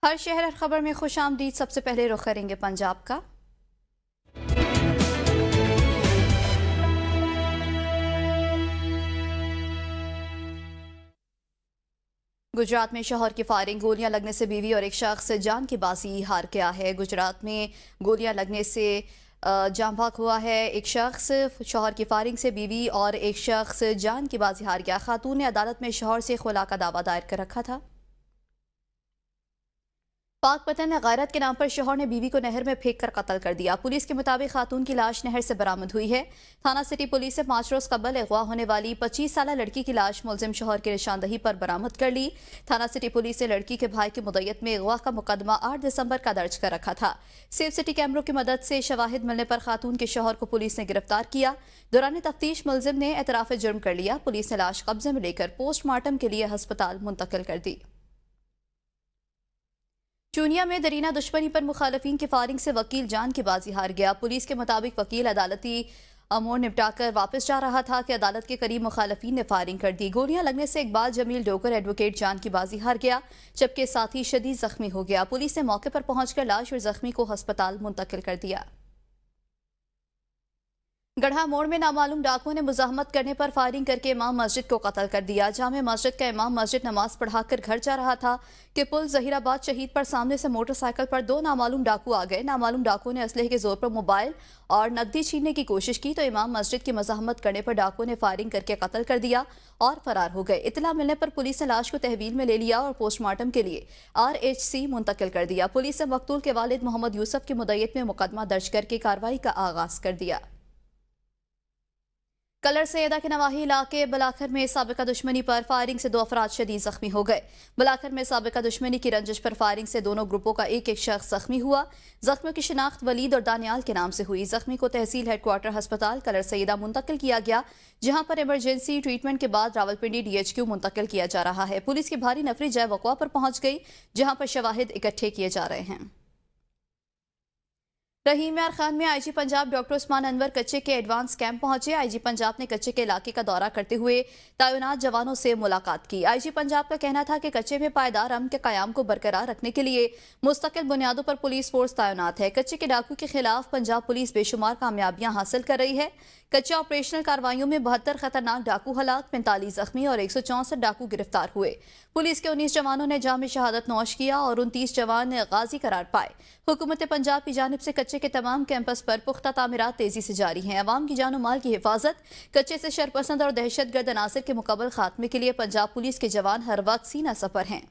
ہر شہر ہر خبر میں خوش آمدید۔ سب سے پہلے رخ کریں گے پنجاب کا۔ گجرات میں شوہر کی فائرنگ، گولیاں لگنے سے بیوی اور ایک شخص جان کی بازی ہار گیا ہے۔ گجرات میں گولیاں لگنے سے جاں بحق ہوا ہے۔ ایک شخص شوہر کی فائرنگ سے بیوی اور ایک شخص جان کی بازی ہار گیا۔ خاتون نے عدالت میں شوہر سے خلا کا دعویٰ دائر کر رکھا تھا۔ پاک پتن غیرت کے نام پر شوہر نے بیوی کو نہر میں پھینک کر قتل کر دیا۔ پولیس کے مطابق خاتون کی لاش نہر سے برآمد ہوئی ہے۔ تھانہ سٹی پولیس سے 5 روز قبل اغوا ہونے والی 25 سالہ لڑکی کی لاش ملزم شوہر کی نشاندہی پر برآمد کر لی۔ تھانہ سٹی پولیس نے لڑکی کے بھائی کی مدعیت میں اغوا کا مقدمہ 8 دسمبر کا درج کر رکھا تھا۔ سیف سٹی کیمروں کی مدد سے شواہد ملنے پر خاتون کے شوہر کو پولیس نے گرفتار کیا۔ دوران تفتیش ملزم نے اعتراف جرم کر لیا۔ پولیس نے لاش قبضے میں لے کر پوسٹ مارٹم کے لیے ہسپتال منتقل کر دی۔ چونیا میں درینہ دشمنی پر مخالفین کی فائرنگ سے وکیل جان کی بازی ہار گیا۔ پولیس کے مطابق وکیل عدالتی امور نپٹا کر واپس جا رہا تھا کہ عدالت کے قریب مخالفین نے فائرنگ کر دی۔ گولیاں لگنے سے اقبال جمیل ڈوگر ایڈوکیٹ جان کی بازی ہار گیا، جبکہ ساتھی شدید زخمی ہو گیا۔ پولیس نے موقع پر پہنچ کر لاش اور زخمی کو ہسپتال منتقل کر دیا۔ گڑھا موڑ میں نامعلوم ڈاکوؤں نے مزاحمت کرنے پر فائرنگ کر کے امام مسجد کو قتل کر دیا۔ جامع مسجد کا امام مسجد نماز پڑھا کر گھر جا رہا تھا کہ پل ظہیر آباد شہید پر سامنے سے موٹر سائیکل پر 2 نامعلوم ڈاکو آ گئے۔ نامعلوم ڈاکوؤں نے اسلحے کے زور پر موبائل اور نقدی چھیننے کی کوشش کی تو امام مسجد کی مزاحمت کرنے پر ڈاکوؤں نے فائرنگ کر کے قتل کر دیا اور فرار ہو گئے۔ اطلاع ملنے پر پولیس نے لاش کو تحویل میں لے لیا اور پوسٹ مارٹم کے لیے RHC منتقل کر دیا۔ پولیس نے مقتول کے والد محمد یوسف کی مدعیت میں مقدمہ درج کر کے کارروائی کا آغاز کر دیا۔ کلر سیدہ کے نواحی علاقے بلاکھر میں سابقہ دشمنی پر فائرنگ سے 2 افراد شدید زخمی ہو گئے۔ بلاکھر میں سابقہ دشمنی کی رنجش پر فائرنگ سے دونوں گروپوں کا ایک شخص زخمی ہوا۔ زخمیوں کی شناخت ولید اور دانیال کے نام سے ہوئی۔ زخمی کو تحصیل ہیڈ کوارٹر ہسپتال کلر سیدہ منتقل کیا گیا، جہاں پر ایمرجنسی ٹریٹمنٹ کے بعد راولپنڈی DHQ منتقل کیا جا رہا ہے۔ پولیس کی بھاری نفری جائے وقوع پر پہنچ گئی، جہاں پر شواہد اکٹھے کیے جا رہے ہیں۔ رحیم یار خان میں IG پنجاب ڈاکٹر عثمان انور کچے کے ایڈوانس کیمپ پہنچے۔ IG پنجاب نے کچے کے علاقے کا دورہ کرتے ہوئے تعینات جوانوں سے ملاقات کی۔ IG پنجاب کا کہنا تھا کہ کچے میں پائیدار امن کے قیام کو برقرار رکھنے کے لیے مستقل بنیادوں پر پولیس فورس تعینات ہے۔ کچے کے ڈاکو کے خلاف پنجاب پولیس بے شمار کامیابیاں حاصل کر رہی ہے۔ کچے آپریشنل کارروائیوں میں 72 خطرناک ڈاکو ہلاک، 45 زخمی اور 164 ڈاکو گرفتار ہوئے۔ پولیس کے 19 جوانوں نے جام شہادت نوش کیا اور 29 جوان غازی قرار پائے۔ حکومت پنجاب کی جانب سے کچے کے تمام کیمپس پر پختہ تعمیرات تیزی سے جاری ہیں۔ عوام کی جان و مال کی حفاظت، کچے سے شرپسند اور دہشت گرد عناصر کے مکمل خاتمے کے لیے پنجاب پولیس کے جوان ہر وقت سینہ سپر ہیں۔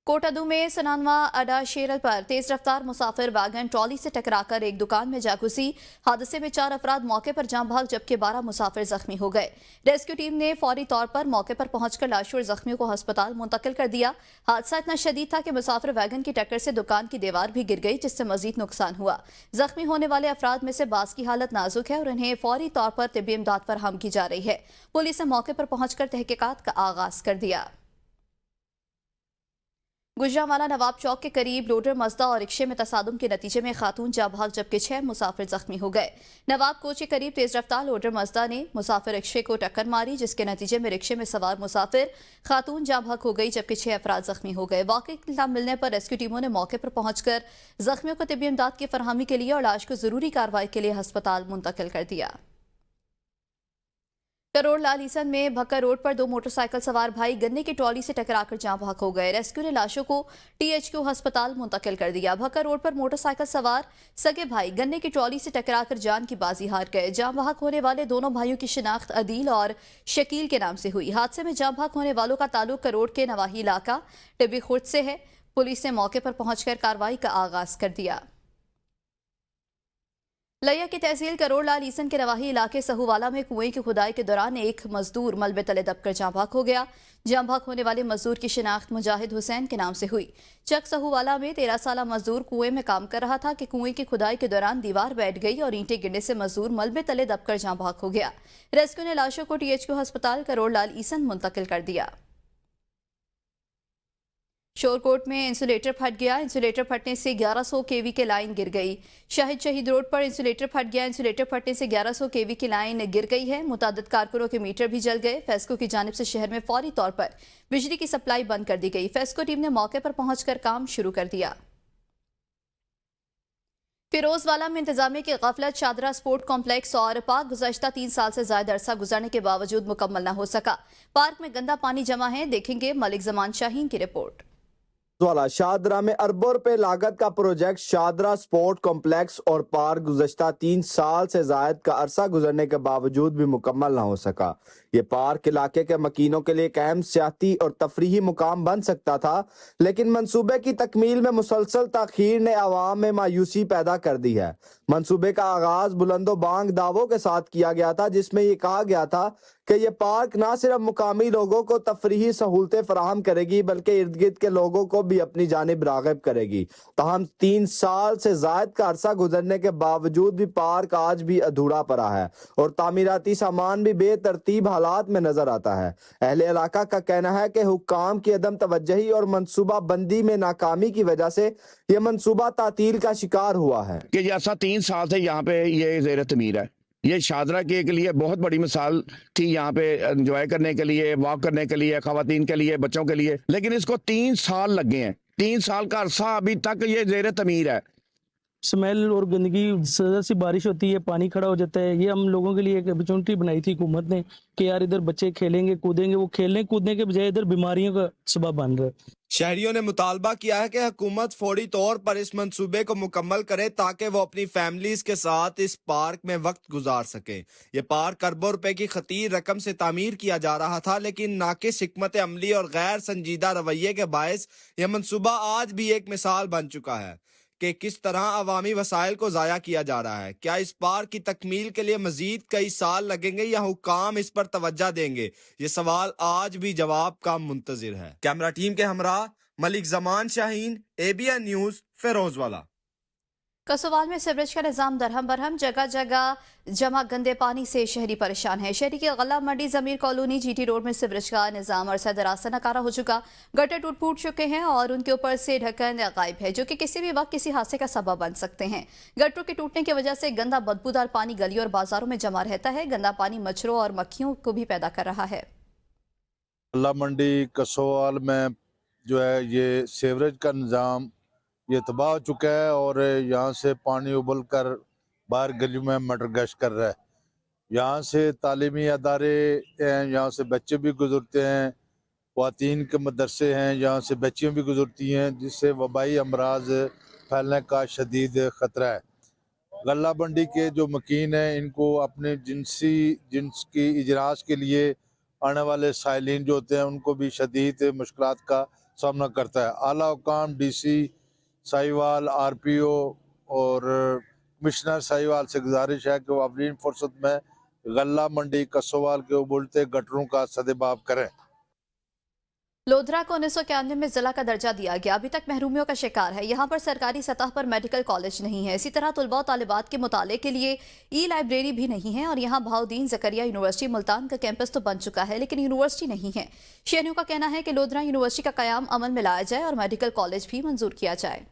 کوٹادو میں سنانوا اڈا شیرل پر تیز رفتار مسافر ویگن ٹرالی سے ٹکرا کر ایک دکان میں جا گھسی۔ حادثے میں 4 افراد موقع پر جاں بحق جبکہ 12 مسافر زخمی ہو گئے۔ ریسکیو ٹیم نے فوری طور پر موقع پر پہنچ کر لاشوں اور زخمیوں کو ہسپتال منتقل کر دیا۔ حادثہ اتنا شدید تھا کہ مسافر ویگن کی ٹکر سے دکان کی دیوار بھی گر گئی، جس سے مزید نقصان ہوا۔ زخمی ہونے والے افراد میں سے بعض کی حالت نازک ہے اور انہیں فوری طور پر طبی امداد فراہم کی جا رہی ہے۔ پولیس نے موقع پر پہنچ کر تحقیقات کا آغاز کر دیا۔ گجرانوالہ نواب چوک کے قریب لوڈر مزدہ اور رکشے میں تصادم کے نتیجے میں خاتون جاں بحق جبکہ 6 مسافر زخمی ہو گئے۔ نواب کوچ کے قریب تیز رفتار لوڈر مزدہ نے مسافر رکشے کو ٹکر ماری، جس کے نتیجے میں رکشے میں سوار مسافر خاتون جاں بحق ہو گئی جبکہ 6 افراد زخمی ہو گئے۔ واقعے کی اطلاع ملنے پر ریسکیو ٹیموں نے موقع پر پہنچ کر زخمیوں کو طبی امداد کی فراہمی کے لیے اور لاش کو ضروری کارروائی کے لیے ہسپتال منتقل کر دیا۔ کروڑ لال عیسن میں بھکر روڈ پر 2 موٹر سائیکل سوار بھائی گنے کی ٹرالی سے ٹکرا کر جاں بحق ہو گئے۔ ریسکیو نے لاشوں کو THQ ہسپتال منتقل کر دیا۔ بھکر روڈ پر موٹر سائیکل سوار سگے بھائی گنے کی ٹرالی سے ٹکرا کر جان کی بازی ہار گئے۔ جاں بحق ہونے والے دونوں بھائیوں کی شناخت عدیل اور شکیل کے نام سے ہوئی۔ حادثے میں جاں بحق ہونے والوں کا تعلق کروڑ کے نواحی علاقہ ٹبی خرد سے ہے۔ پولیس نے موقع پر پہنچ کر کارروائی کا آغاز کر دیا۔ لیا کی تحصیل کروڑ لال عیسن کے نواحی علاقے سہووالا میں کنویں کی کھدائی کے دوران ایک مزدور ملبے تلے دب کر جاں بحق ہو گیا۔ جاں بحق ہونے والے مزدور کی شناخت مجاہد حسین کے نام سے ہوئی۔ چک سہووالا میں 13 سالہ مزدور کنویں میں کام کر رہا تھا کہ کنویں کی کھدائی کے دوران دیوار بیٹھ گئی اور اینٹیں گرنے سے مزدور ملبے تلے دب کر جاں بحق ہو گیا۔ ریسکیو نے لاشوں کو THQ ہسپتال کروڑ لال عیسن منتقل کر دیا۔ शोरकोट में इंसुलेटर फट गया। इंसुलेटर फटने से 1100 केवी की लाइन गिर गई। शाहिद शहीद रोड पर इंसुलेटर फट गया। इंसुलेटर फटने से 1100 केवी की लाइन गिर गई है। मुतादिद कारकुनों के मीटर भी जल गए। फेस्को की जानिब से शहर में फौरी तौर पर बिजली की सप्लाई बंद कर दी गई। फेस्को टीम ने मौके पर पहुंचकर काम शुरू कर दिया। फिरोजवाला में इंतजामिया की गफलत। शादरा स्पोर्ट कॉम्प्लेक्स और पार्क गुज़श्ता 3 साल से ज्यादा अरसा गुजरने के बावजूद मुकम्मल न हो सका। पार्क में गंदा पानी जमा है। देखेंगे मलिक जमान शाहीन की रिपोर्ट। वाला शादरा में अरबों रुपए लागत का प्रोजेक्ट शादरा स्पोर्ट कॉम्प्लेक्स और पार्क गुज़श्ता 3 साल से जायद का अरसा गुजरने के बावजूद भी मुकम्मल ना हो सका। ये पार्क इलाके के मकीनों के लिए एक अहम सियाती और तफरीही मुकाम बन सकता था, लेकिन मंसूबे की तकमील में मुसलसल ताखीर ने आवाम में मायूसी पैदा कर दी है। मंसूबे का आगाज बुलंदो बांग दावों के साथ किया गया था, जिसमें ये कहा गया था कि ये पार्क ना सिर्फ मुकामी लोगों को तफरीही सहूलतें फराहम करेगी बल्कि इर्द गिर्द के लोगों को भी अपनी जानिब राग़िब करेगी। ताहम 3 साल से जायद का अरसा गुजरने के बावजूद भी पार्क आज भी अधूरा पड़ा है और तामीराती सामान भी बेतरतीब हालात में नजर आता है। अहले इलाका का कहना है कि हुक्काम की अदम तवज्जही और मनसूबा बंदी में नाकामी की वजह से यह मनसूबा तातील का शिकार हुआ है कि जैसा 3 साल से यहाँ पे ये ज़ेर तमीर है। ये शादरा के लिए बहुत बड़ी मिसाल थी, यहाँ पे एंजॉय करने के लिए, वॉक करने के लिए, खवातीन के लिए, बच्चों के लिए, लेकिन इसको 3 साल लग गए हैं। 3 साल का अरसा अभी तक ये ज़ेर तमीर है। स्मेल और गंदगी, ज़रा सी बारिश होती है पानी खड़ा हो जाता है। ये हम लोगों के लिए एक अपॉर्चुनिटी बनाई थी हुकूमत ने कि यार इधर बच्चे खेलेंगे कूदेंगे, वो खेलने कूदने के बजाय इधर बीमारियों का सबब बन रहा है। शहरियों ने मुतालबा किया है कि हुकूमत फौरी तौर पर इस मंसूबे को मुकम्मल करे ताकि वो अपनी फैमिलीज के साथ इस पार्क में वक्त गुजार सके। ये पार्क अरबों रुपए की खतीर रकम से तामीर किया जा रहा था, लेकिन नाकिस हिकमत अमली और गैर संजीदा रवैये के बायस यह मंसूबा आज भी एक मिसाल बन चुका है कि किस तरह अवामी वसाइल को ज़ाया किया जा रहा है। क्या इस पार्क की तकमील के लिए मजीद कई साल लगेंगे या हुक्काम इस पर तवज्जो देंगे? ये सवाल आज भी जवाब का मुंतजिर है। कैमरा टीम के हमरा मलिक जमान शाहीन, ABN न्यूज़, फिरोजवाला। कसोवाल में सीवरेज का निजाम दरहम बरहम। जगह जगह जमा गंदे पानी से शहरी परेशान है। शहरी की गला मंडी जमीर कॉलोनी GT रोड में सीवरेज का निजाम अरसा दराज से नकारा हो चुका। गटर टूट फूट चुके हैं और उनके ऊपर से ढक्कन गायब है, जो कि किसी भी वक्त किसी हादसे का सबब बन सकते हैं। गटरों के टूटने की वजह से गंदा बदबूदार पानी गलियों और बाजारों में जमा रहता है। गंदा पानी मच्छरों और मक्खियों को भी पैदा कर रहा है। गला मंडी कसोवाल में जो है ये सीवरेज का निज़ाम ये तबाह हो चुका है और यहाँ से पानी उबल कर बाहर गलियों में मटर गश्त कर रहा है। यहाँ से तालीमी अदारे हैं, यहाँ से बच्चे भी गुजरते हैं, ख्वातीन के मदरसे हैं, यहाँ से बच्चियाँ भी गुजरती हैं, जिससे वबाई अमराज फैलने का शदीद ख़तरा है। गला मंडी के जो मकीन हैं इनको अपने जिन्स की इजरास के लिए आने वाले साइलिन जो होते हैं उनको भी शदीद मुश्किलात का सामना करता है। आला हुकाम DC साहिवाल, RPO और कमिश्नर साहिवाल से गुजारिश है कि वो अवलीन फुर्सत में गला मंडी कसोवाल के उबलते गटरों का सदेबाब करें। लोधरा को 1991 में जिला का दर्जा दिया गया, अभी तक महरूमियों का शिकार है। यहाँ पर सरकारी सतह पर मेडिकल कॉलेज नहीं है। इसी तरह तलबा और तालिबात के मुताले के लिए लाइब्रेरी भी नहीं है और यहाँ बहाउद्दीन ज़करिया यूनिवर्सिटी मुल्तान का कैंपस तो बन चुका है, लेकिन यूनिवर्सिटी नहीं है। शहरियों का कहना है कि लोधरा यूनिवर्सिटी का क़याम अमल में लाया जाए और मेडिकल कॉलेज भी मंजूर किया जाए।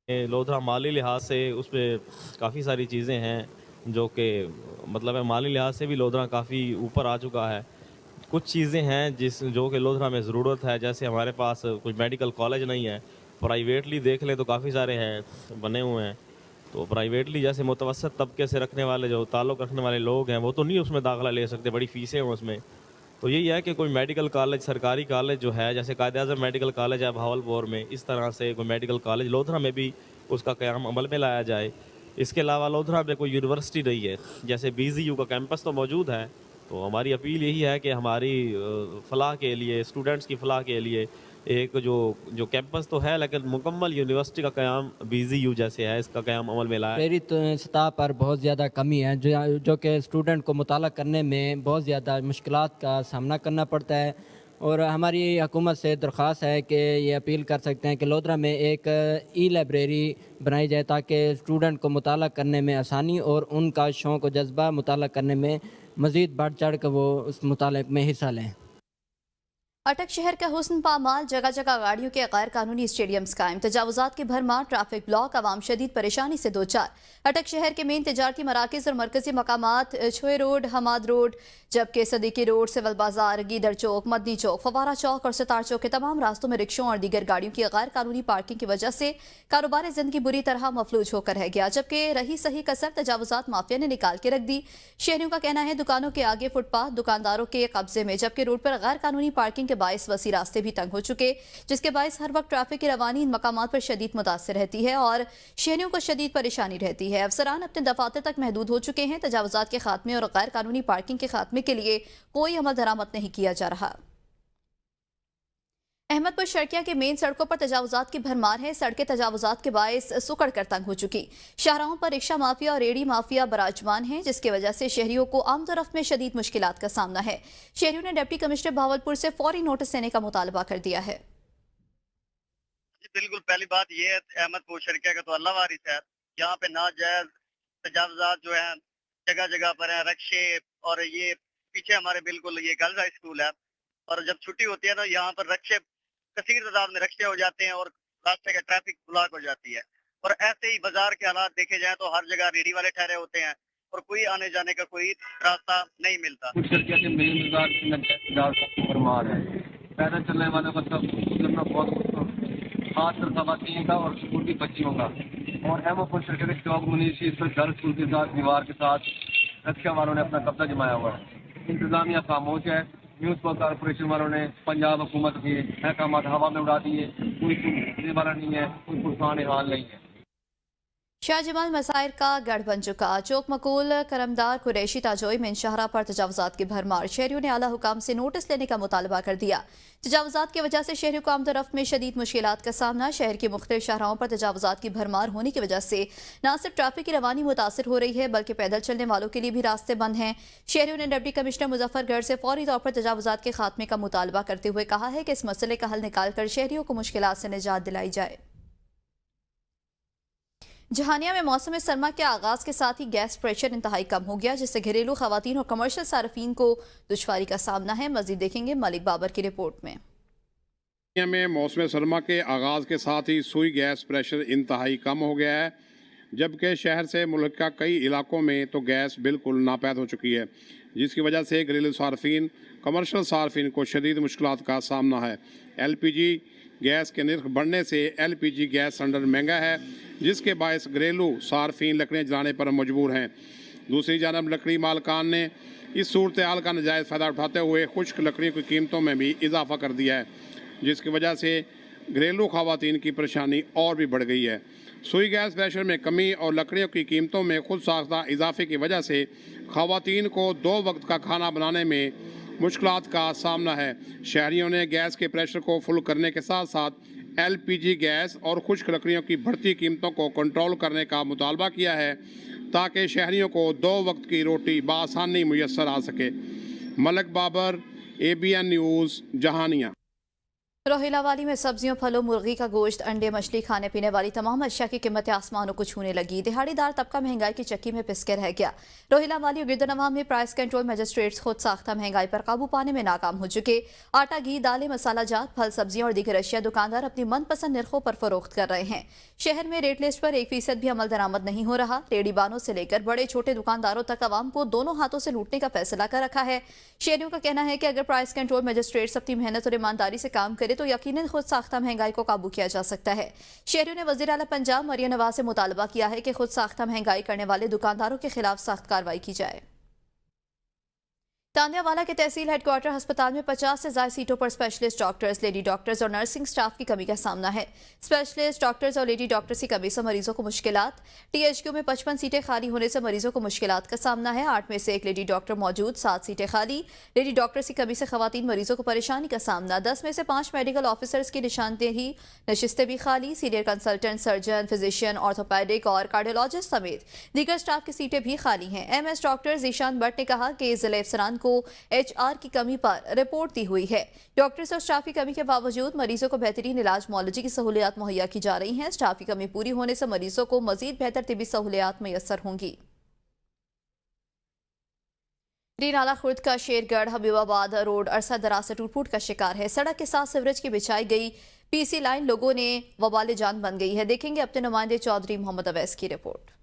लोधरा माली लिहाज से उस पर काफ़ी सारी चीज़ें हैं जो कि मतलब है माली लिहाज से भी लोधरा काफ़ी ऊपर आ चुका है। कुछ चीज़ें हैं जो कि लोधरा में ज़रूरत है, जैसे हमारे पास कुछ मेडिकल कॉलेज नहीं है। प्राइवेटली देख लें तो काफ़ी सारे हैं बने हुए हैं, तो प्राइवेटली जैसे मुतवसत तबके से रखने वाले जो ताल्लुक़ रखने वाले लोग हैं वो तो नहीं उसमें दाखिला ले सकते, बड़ी फ़ीसें हैं उसमें। तो यही है कि कोई मेडिकल कॉलेज, सरकारी कॉलेज जो है, जैसे कायद-ए-आज़म मेडिकल कॉलेज है भावलपुर में, इस तरह से कोई मेडिकल कॉलेज लोधरा में भी उसका क़याम अमल में लाया जाए। इसके अलावा लोधरा में कोई यूनिवर्सिटी नहीं है, जैसे BZU का कैंपस तो मौजूद है। तो हमारी अपील यही है कि हमारी फ़लाह के लिए, स्टूडेंट्स की फ़लाह के लिए एक जो कैंपस तो है लेकिन मुकम्मल यूनिवर्सिटी का क़याम BZU जैसे है, इसका क़याम अमल में लाए। मेरी तो सतह पर बहुत ज़्यादा कमी है जो कि स्टूडेंट को मुताला करने में बहुत ज़्यादा मुश्किलात का सामना करना पड़ता है। और हमारी हुकूमत से दरख्वास्त है कि ये अपील कर सकते हैं कि लोधरा में एक लाइब्रेरी बनाई जाए ताकि स्टूडेंट को मुताला करने में आसानी और उनका शौक़ व जज्बा मुताला करने में मज़ीद बढ़ चढ़ कर वो उस मुताले में हिस्सा लें। अटक शहर का हुस्न पामाल, जगह जगह गाड़ियों के गैर कानूनी स्टेडियम्स कायम, तजावुजात की भरमार, ट्रैफिक ब्लॉक, आवाम शदीद परेशानी से दो चार। अटक शहर के मेन तजारती मराकज़ और मरकजी मकामात छोए रोड, हमाद रोड, जबकि सदीकी रोड, सिविल बाजार, गीदड़ चौक, मदनी चौक, फवारा चौक और सितार चौक के तमाम रास्तों में रिक्शों और दीगर गाड़ियों की गैर कानूनी पार्किंग की वजह से कारोबार जिंदगी बुरी तरह मफलूज होकर रह गया, जबकि रही सही कसर तजावुजात माफिया ने निकाल के रख दी। शहरियों का कहना है दुकानों के आगे फुटपाथ दुकानदारों के कब्जे में, जबकि रोड पर गैर कानूनी पार्किंग के बायस वसी रास्ते भी तंग हो चुके, जिसके बायस हर वक्त ट्रैफिक की रवानी इन मकामात पर शदीद मुतासर रहती है और शहरियों को शदीद परेशानी रहती है। अफसरान अपने दफातर तक महदूद हो चुके हैं। तजावुजात के खात्मे और गैर कानूनी पार्किंग के खात्मे के लिए कोई अमल दरामद नहीं किया जा रहा। अहमदपुर शर्किया के मेन सड़कों पर तजावुजात की भरमार है। सड़कें तजावुजात के बायस सुकड़ कर तंग हो चुकी, शाहराहों पर रिक्शा माफिया और रेडी माफिया बराजमान है, जिसकी वजह से शहरियों को आमदोरफ्त में शदीद मुश्किलात का सामना है। शहरियों ने डिप्टी कमिश्नर भावलपुर से फौरी नोटिस देने का मुतालबा कर दिया है। बिल्कुल, पहली बात ये है अहमदपुर शर्किया का तो अल्लाह वारिस है, यहाँ पे नाजायज तजावुजात जो है जगह जगह पर है, रक्शे, और ये पीछे हमारे बिल्कुल ये गर्ल्स हाई स्कूल है, और जब छुट्टी होती है तो यहाँ पर रक्शे कसीर तादाद में रक्शे हो जाते हैं और रास्ते का ट्रैफिक ब्लॉक हो जाती है। और ऐसे ही बाजार के हालात देखे जाए तो हर जगह रेडी वाले ठहरे होते हैं और कोई आने जाने का कोई रास्ता नहीं मिलता। फरमान है, पैदल चलने वालों का सब गुजरना बहुत मुश्किल, खासकर खवातीन का और स्कूल की बच्चियों का। और अहमदपुर शर्किया के चौक मुनीसी पर गर्ल्स स्कूल के साथ दीवार के साथ रक्षा वालों ने अपना कब्जा जमाया हुआ है। इंतजामिया खामोश है। म्यूनसिपल कॉर्पोरेशन वालों ने पंजाब हुकूमत के महकाम हवा में उड़ा दिए, कोई सुनने वाला नहीं है, कोई पुरसान हाल नहीं है। शाहजमाल मसाइर का गढ़ बन चुका, चौक मकूल, करमदार, कुरैशी, ताजोई में इंशहरा पर तजावुजात की भरमार। शहरियों ने आला हुकाम से नोटिस लेने का मुतालबा कर दिया। तजावुजात की वजह से शहरियों को आमदोरफ्त में शदीद मुश्किलात का सामना। शहर के मुख्तलिफ शाहराहों पर तजावुजात की भरमार होने की वजह से न सिर्फ ट्रैफिक की रवानी मुतासर हो रही है, बल्कि पैदल चलने वालों के लिए भी रास्ते बंद हैं। शहरियों ने डिप्टी कमिश्नर मुजफ्फरगढ़ से फौरी तौर पर तजावुजात के खात्मे का मुतालबा करते हुए कहा है कि इस मसले का हल निकाल कर शहरियों को मुश्किलात से निजात दिलाई जाए। जहानिया में मौसम सरमा के आगाज के साथ ही गैस प्रेशर इंतहाई कम हो गया, जिससे घरेलू खवातीन और कमर्शियल सार्फिन को दुश्वारी का सामना है। मजीद देखेंगे मलिक बाबर की रिपोर्ट में। में मौसम सरमा के आगाज़ के साथ ही सुई गैस प्रेशर इंतहाई कम हो गया है, जबकि शहर से मुल्क का कई इलाकों में तो गैस बिल्कुल नापैद हो चुकी है, जिसकी वजह से घरेलू सार्फिन, कमर्शियल सार्फिन को शदीद मुश्किलात का सामना है। LPG गैस के नर्ख बढ़ने से LPG गैस सिलेंडर महंगा है, जिसके बायस घरेलू सार्फिन लकड़ियाँ जलाने पर मजबूर हैं। दूसरी जानब लकड़ी मालकान ने इस सूरत हाल का नजायज़ फ़ायदा उठाते हुए खुश्क लकड़ियों की कीमतों में भी इजाफा कर दिया है, जिसकी वजह से घरेलू खवातीन की परेशानी और भी बढ़ गई है। सुई गैस प्रेशर में कमी और लकड़ियों की कीमतों में खुद साख्ता इजाफे की वजह से खवातीन को 2 वक्त का खाना बनाने में मुश्किलात का सामना है। शहरियों ने गैस के प्रेशर को फुल करने के साथ साथ LPG गैस और खुश्क लकड़ियों की बढ़ती कीमतों को कंट्रोल करने का मुतालबा किया है, ताकि शहरियों को 2 वक्त की रोटी बआसानी मुयस्सर आ सके। Malik Babar, ABN news, Jahania. रोहिला वाली में सब्जियों, फलों, मुर्गी का गोश्त, अंडे, मछली, खाने पीने वाली तमाम अशिया की कीमतें आसमानों को छूने लगी। दिहाड़ीदार तबका महंगाई की चक्की में पिसके रह गया। रोहिला वाली और गिरदनवा में प्राइस कंट्रोल मजिस्ट्रेट्स खुद साख्ता महंगाई पर काबू पाने में नाकाम हो चुके। आटा, घी, दालें, मसाला जात, फल, सब्जियां और दीगर अशिया दुकानदार अपनी मनपसंद निर्खों पर फरोख्त कर रहे हैं। शहर में रेट लिस्ट पर 1% भी अमल दरामद नहीं हो रहा। रेडी बानों से लेकर बड़े छोटे दुकानदारों तक आवाम को दोनों हाथों से लूटने का फैसला कर रखा है। शहरियों का कहना है कि अगर प्राइस कंट्रोल मजिस्ट्रेट्स अपनी मेहनत और ईमानदारी से काम करे तो यकीनन खुद साख्ता महंगाई को काबू किया जा सकता है। शहरियों ने वज़ीर आला पंजाब मरियम नवाज से मुतालबा किया है कि खुद साख्ता महंगाई करने वाले दुकानदारों के खिलाफ सख्त कार्रवाई की जाए। तांदियावाला के तहसील हेडक्वार्टर अस्पताल में 50 से ज्यादा सीटों पर स्पेशलिस्ट डॉक्टर्स, लेडी डॉक्टर्स और नर्सिंग स्टाफ की कमी का सामना है। स्पेशलिस्ट डॉक्टर्स और लेडी डॉक्टर्स की कमी से मरीजों को मुश्किलात। THQ में 55 सीटें खाली होने से मरीजों को मुश्किलात का सामना है। 8 में से 1 लेडी डॉक्टर मौजूद, 7 सीटें खाली। लेडी डॉक्टर्स की कमी से खवातीन मरीजों को परेशानी का सामना। 10 में से 5 मेडिकल ऑफिसर्स की निशानदेही नशिस्तें भी खाली। Senior consultant, surgeon, physician, orthopaedic और कार्डियोलॉजिस्ट समेत दीगर स्टाफ की सीटें भी खाली हैं। MS डॉक्टर जीशान भट्ट ने कहा कि जिले अफसरान को HR की कमी पर रिपोर्ट दी हुई है। डॉक्टर्स और स्टाफ की कमी के बावजूद मरीजों को बेहतरीन इलाज मुआलजे की सहूलियात मुहैया की जा रही हैं। स्टाफ की कमी पूरी होने से मरीजों को मजीद बेहतर तिबी सहूलियात मैसर होंगी। नाला खुर्द का शेरगढ़ हबीबाबाद रोड अरसा दराज से टूट फूट का शिकार है। सड़क के साथ सीवरेज की बिछाई गई पीसी लाइन लोगों ने वबाले जान बन गई है। देखेंगे अपने नुमाइंदे चौधरी मोहम्मद अवैस की रिपोर्ट।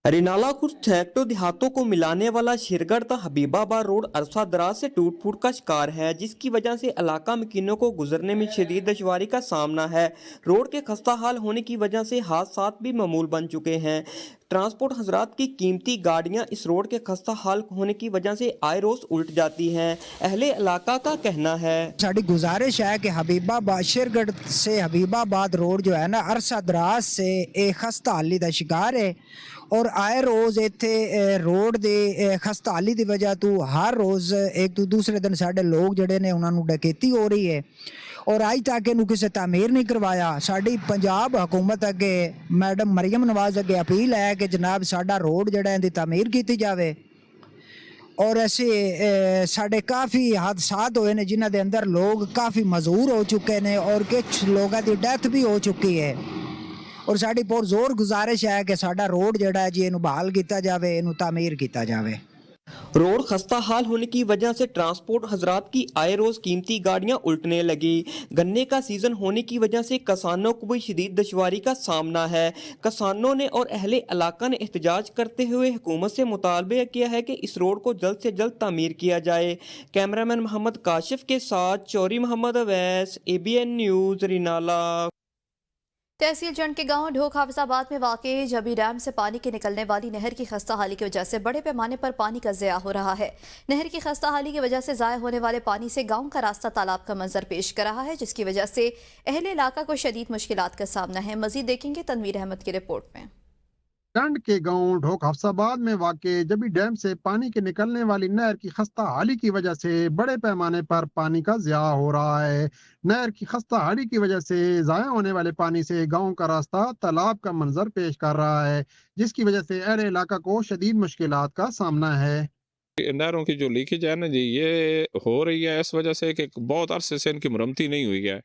हरिनाला खुर्द सैकड़ों देहातों को मिलाने वाला शेरगढ़ का हबीबाबाद रोड अरसा दराज से टूट फूट का शिकार है, जिसकी वजह से इलाका मकीनों को गुजरने में शदीद दुश्वारी का सामना है। रोड के खस्ता हाल होने की वजह से हादसात भी मामूल बन चुके हैं। ट्रांसपोर्ट हजरात की कीमती गाड़ियां इस रोड के खस्ता हाल होने की वजह से आए रोज उल्ट जाती हैं। अहले इलाका का कहना है, साड़ी गुजारिश है कि हबीबाबाद शेरगढ़ से हबीबाबाद रोड जो है ना अरसा दराज से एक खस्ता हाली का शिकार है और आए रोज़ इत्थे रोड दे खस्ता हाली की वजह तो हर रोज़ एक तो दूसरे दिन साढ़े लोग जड़े ने उन्होंने डकैती हो रही है और अज तक इनू किसी तामीर नहीं करवाया। साड़ी पंजाब हुकूमत अगे मैडम मरियम नवाज अगे अपील है कि जनाब साडा रोड जड़ा इहदी तामीर की जाए और ऐसे साढ़े काफ़ी हादसात हुए ने जिन्हां दे अंदर लोग काफ़ी मजबूर हो चुके हैं और कुछ लोगों की डेथ भी हो चुकी है और साड़ी बहुत जोर गुजारिश है कि साडा रोड जड़ा है जी इनू बहाल किया जाए, इनू तामीर किया जाए। रोड खस्ता हाल होने की वजह से ट्रांसपोर्ट हजरात की आए रोज कीमती गाड़ियां उल्टने लगी। गन्ने का सीजन होने की वजह से किसानों को भी शदीद दुश्वारी का सामना है। किसानों ने और अहले इलाका ने एहतजाज करते हुए हुकूमत से मुतालबा किया है कि इस रोड को जल्द से जल्द तामीर किया जाए। कैमरामैन मोहम्मद काशिफ के साथ चौधरी मोहम्मद अवैस, ABN न्यूज़, रिनाला। तहसील जंड के गांव ढोक हाफिजाबाद में वाक़ जबी डैम से पानी के निकलने वाली नहर की खस्ता हाली की वजह से बड़े पैमाने पर पानी का ज़या हो रहा है। नहर की खस्ता हाली की वजह से ज़ाया होने वाले पानी से गांव का रास्ता तालाब का मंजर पेश कर रहा है, जिसकी वजह से अहले इलाका को शदीद मुश्किलात का सामना है। मजीद देखेंगे तनवीर अहमद की रिपोर्ट में। जंड के गांव ढोक हफ्साबाद में वाक़े जबी डैम से पानी के निकलने वाली नहर की खस्ता हाली की वजह से बड़े पैमाने पर पानी का ज़या हो रहा है। नहर की खस्ता हाली की वजह से ज़ाया होने वाले पानी से गांव का रास्ता तालाब का मंजर पेश कर रहा है, जिसकी वजह से अहले इलाका को शदीद मुश्किलात का सामना है। नहरों की जो लीकेज है ना जी, ये हो रही है इस वजह से कि बहुत अरसे से इनकी मरम्मती नहीं हुई है।